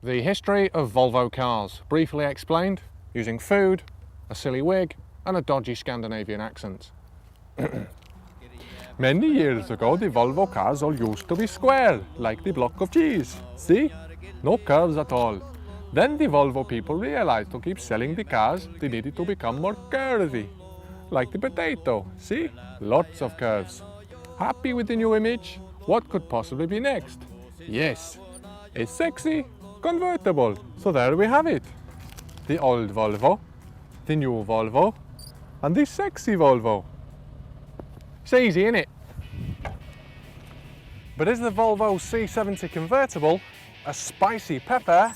The history of Volvo cars, briefly explained, using food, a silly wig and a dodgy Scandinavian accent. Many years ago the Volvo cars all used to be square, like the block of cheese. See? No curves at all. Then the Volvo people realized to keep selling the cars they needed to become more curvy. Like the potato, see? Lots of curves. Happy with the new image? What could possibly be next? Yes, a sexy convertible. So there we have it. The old Volvo, the new Volvo, and the sexy Volvo. It's easy, innit? But is the Volvo C70 Convertible a spicy pepper?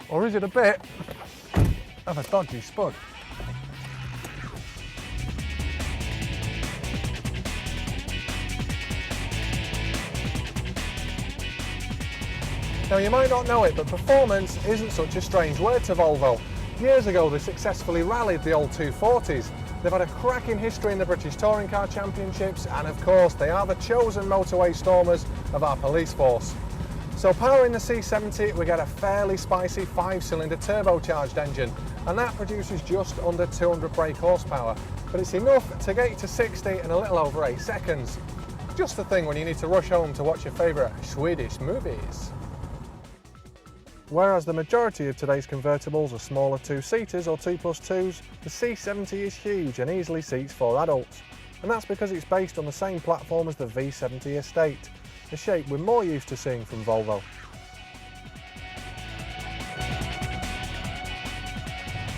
Or is it a bit of a dodgy spud? Now you might not know it, but performance isn't such a strange word to Volvo. Years ago they successfully rallied the old 240s. They've had a cracking history in the British Touring Car Championships, and of course they are the chosen motorway stormers of our police force. So powering the C70 we get a fairly spicy 5-cylinder turbocharged engine, and that produces just under 200 brake horsepower, but it's enough to get you to 60 in a little over 8 seconds. Just the thing when you need to rush home to watch your favourite Swedish movies. Whereas the majority of today's convertibles are smaller 2-seaters or 2+2s, the C70 is huge and easily seats 4 adults. And that's because it's based on the same platform as the V70 estate, a shape we're more used to seeing from Volvo.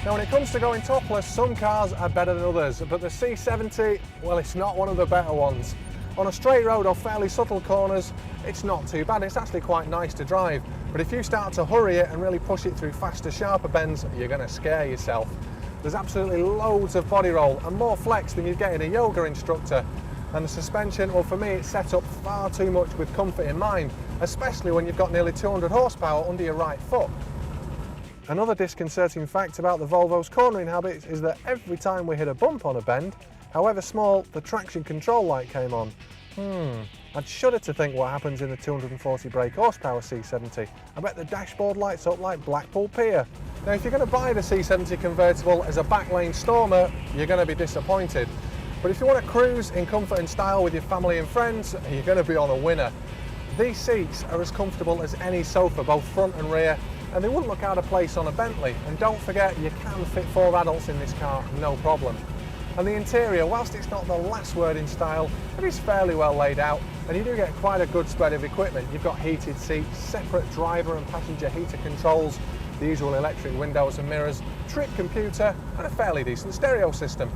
Now when it comes to going topless, some cars are better than others, but the C70, well, it's not one of the better ones. On a straight road or fairly subtle corners, it's not too bad, it's actually quite nice to drive. But if you start to hurry it and really push it through faster, sharper bends, you're going to scare yourself. There's absolutely loads of body roll and more flex than you'd get in a yoga instructor. And the suspension, well for me it's set up far too much with comfort in mind, especially when you've got nearly 200 horsepower under your right foot. Another disconcerting fact about the Volvo's cornering habits is that every time we hit a bump on a bend, however small, the traction control light came on. I'd shudder to think what happens in the 240 brake horsepower C70. I bet the dashboard lights up like Blackpool Pier. Now if you're going to buy the C70 Convertible as a backlane stormer, you're going to be disappointed. But if you want to cruise in comfort and style with your family and friends, you're going to be on a winner. These seats are as comfortable as any sofa, both front and rear, and they wouldn't look out of place on a Bentley. And don't forget, you can fit 4 adults in this car, no problem. And the interior, whilst it's not the last word in style, it is fairly well laid out, and you do get quite a good spread of equipment. You've got heated seats, separate driver and passenger heater controls, the usual electric windows and mirrors, trip computer, and a fairly decent stereo system.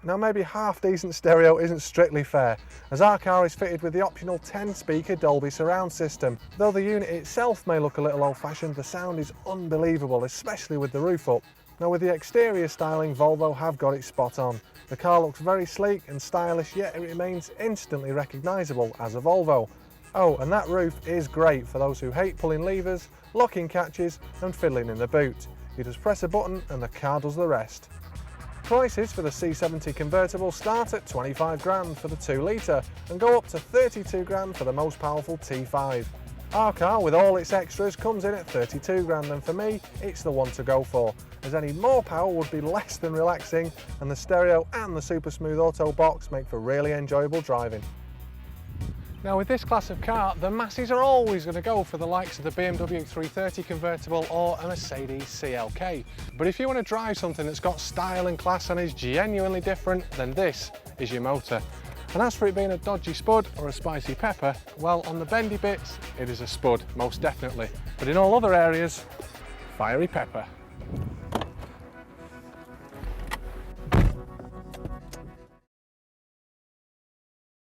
Now maybe half decent stereo isn't strictly fair, as our car is fitted with the optional 10-speaker Dolby surround system. Though the unit itself may look a little old-fashioned, the sound is unbelievable, especially with the roof up. Now with the exterior styling, Volvo have got it spot on. The car looks very sleek and stylish, yet it remains instantly recognisable as a Volvo. Oh, and that roof is great for those who hate pulling levers, locking catches and fiddling in the boot. You just press a button and the car does the rest. Prices for the C70 Convertible start at 25 grand for the 2 litre and go up to 32 grand for the most powerful T5. Our car, with all its extras, comes in at 32 grand, and for me, it's the one to go for, as any more power would be less than relaxing, and the stereo and the super smooth auto box make for really enjoyable driving. Now with this class of car, the masses are always going to go for the likes of the BMW 330 Convertible or a Mercedes CLK. But if you want to drive something that's got style and class and is genuinely different, then this is your motor. And as for it being a dodgy spud or a spicy pepper, well, on the bendy bits, it is a spud, most definitely. But in all other areas, fiery pepper.